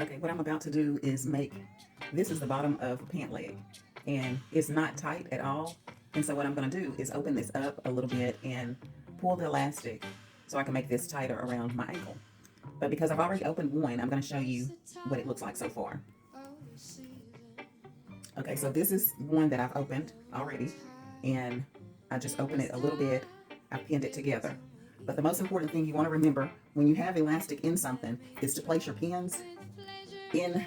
Okay, what I'm about to do is this is the bottom of a pant leg, and it's not tight at all. And so what I'm gonna do is open this up a little bit and pull the elastic so I can make this tighter around my ankle. But because I've already opened one, I'm gonna show you what it looks like so far. Okay, so this is one that I've opened already, and I just opened it a little bit. I pinned it together. But the most important thing you want to remember when you have elastic in something is to place your pins in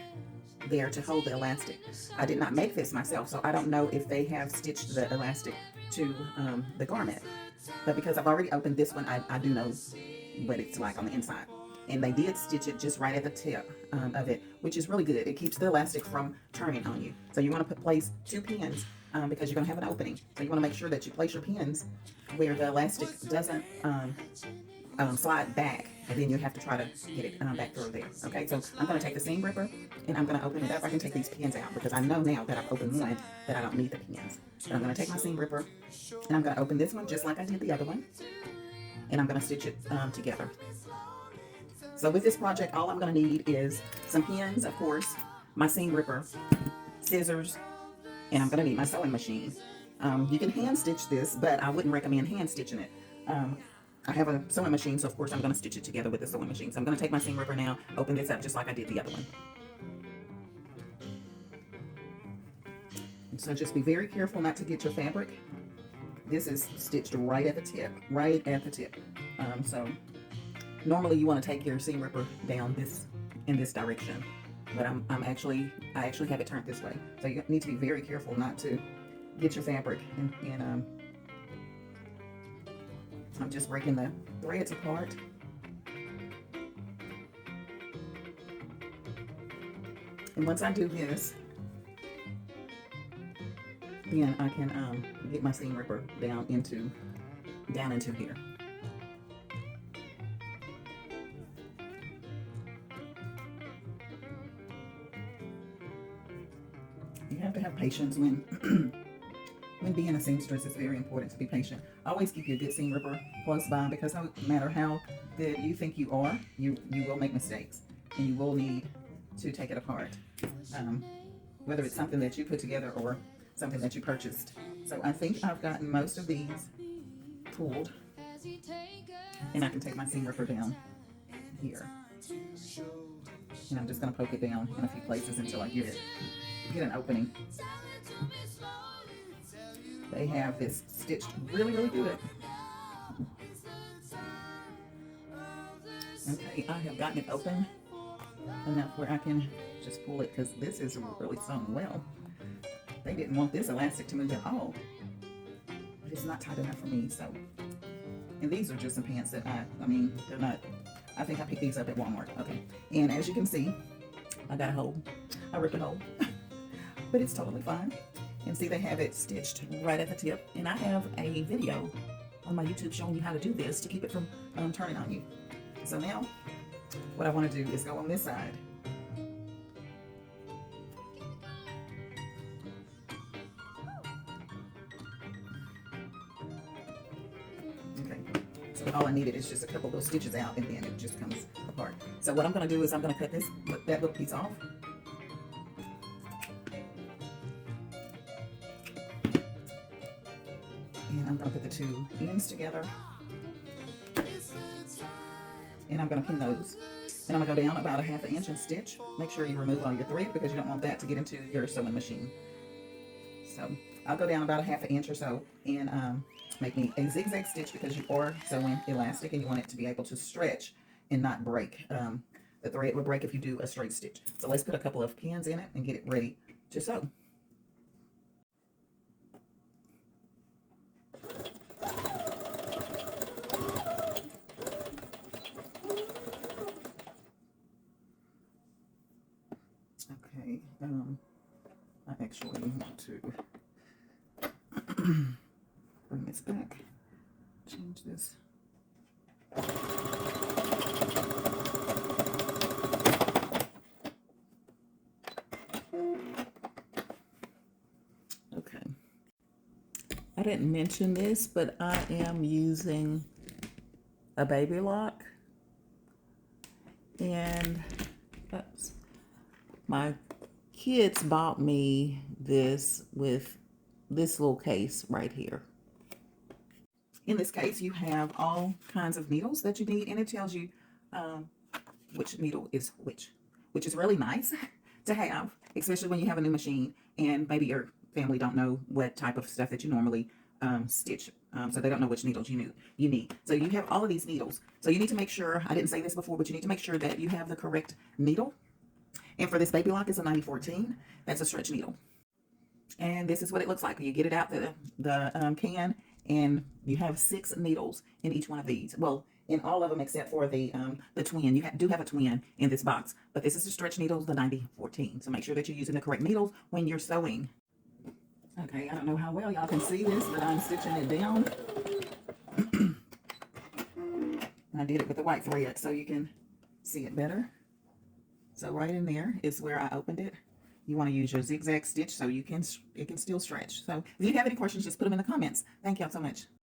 there to hold the elastic. I did not make this myself, so I don't know if they have stitched the elastic to the garment. But because I've already opened this one, I do know what it's like on the inside. And they did stitch it just right at the tip of it, which is really good. It keeps the elastic from turning on you. So you want to place two pins because you're going to have an opening. So you want to make sure that you place your pins where the elastic doesn't slide back, and then you have to try to get it back through there. Okay, so I'm going to take the seam ripper and I'm going to open it up. I can take these pins out because I know now that I've opened one that I don't need the pins. But I'm going to take my seam ripper and I'm going to open this one just like I did the other one, and I'm going to stitch it together. So with this project, all I'm going to need is some pins, of course, my seam ripper, scissors, and I'm going to need my sewing machine. You can hand stitch this, but I wouldn't recommend hand stitching it. I have a sewing machine, so of course I'm going to stitch it together with the sewing machine. So I'm going to take my seam ripper now, open this up just like I did the other one. And so just be very careful not to get your fabric. This is stitched right at the tip, right at the tip. So normally you want to take your seam ripper down in this direction, but I actually have it turned this way. So you need to be very careful not to get your fabric and I'm just breaking the threads apart. And once I do this, then I can get my seam ripper down into here. You have to have patience when when being a seamstress. It's very important to be patient. Always keep your good seam ripper close by, because no matter how good you think you are, you will make mistakes and you will need to take it apart, whether it's something that you put together or something that you purchased. So I think I've gotten most of these pulled, and I can take my seam ripper down here, and I'm just going to poke it down in a few places until I get an opening. They have this stitched really, really good. Okay, I have gotten it open enough where I can just pull it, because this is really sewn well. They didn't want this elastic to move at all, but it's not tight enough for me. So, and these are just some pants that I mean, they're not, I think I picked these up at Walmart. Okay, and as you can see, I got a hole. I ripped a hole, but it's totally fine. And see, they have it stitched right at the tip. And I have a video on my YouTube showing you how to do this to keep it from turning on you. So now, what I want to do is go on this side. Okay, so all I needed is just a couple little stitches out, and then it just comes apart. So what I'm going to do is I'm going to cut that little piece off. And I'm going to put the two ends together, and I'm going to pin those. And I'm going to go down about a ½ inch and stitch. Make sure you remove all your thread, because you don't want that to get into your sewing machine. So I'll go down about a ½ inch or so and make me a zigzag stitch, because you are sewing elastic and you want it to be able to stretch and not break. The thread would break if you do a straight stitch. So let's put a couple of pins in it and get it ready to sew. Okay, I actually want to bring this back, change this. Okay, I didn't mention this, but I am using a baby lock, and oops, My kids bought me this with this little case right here. In this case, you have all kinds of needles that you need, and it tells you um, which needle is which is really nice to have, especially when you have a new machine and maybe your family don't know what type of stuff that you normally stitch. So they don't know which needles you need. So you have all of these needles. So you need to make sure, I didn't say this before, but you need to make sure that you have the correct needle. And for this baby lock, it's a 9014. That's a stretch needle. And this is what it looks like. You get it out the can, and you have 6 needles in each one of these. Well, in all of them except for the twin. You do have a twin in this box, but this is the stretch needles, the 9014. So make sure that you're using the correct needles when you're sewing. Okay, I don't know how well y'all can see this, but I'm stitching it down. I did it with the white thread so you can see it better. So right in there is where I opened it. You want to use your zigzag stitch so it can still stretch. So if you have any questions, just put them in the comments. Thank y'all so much.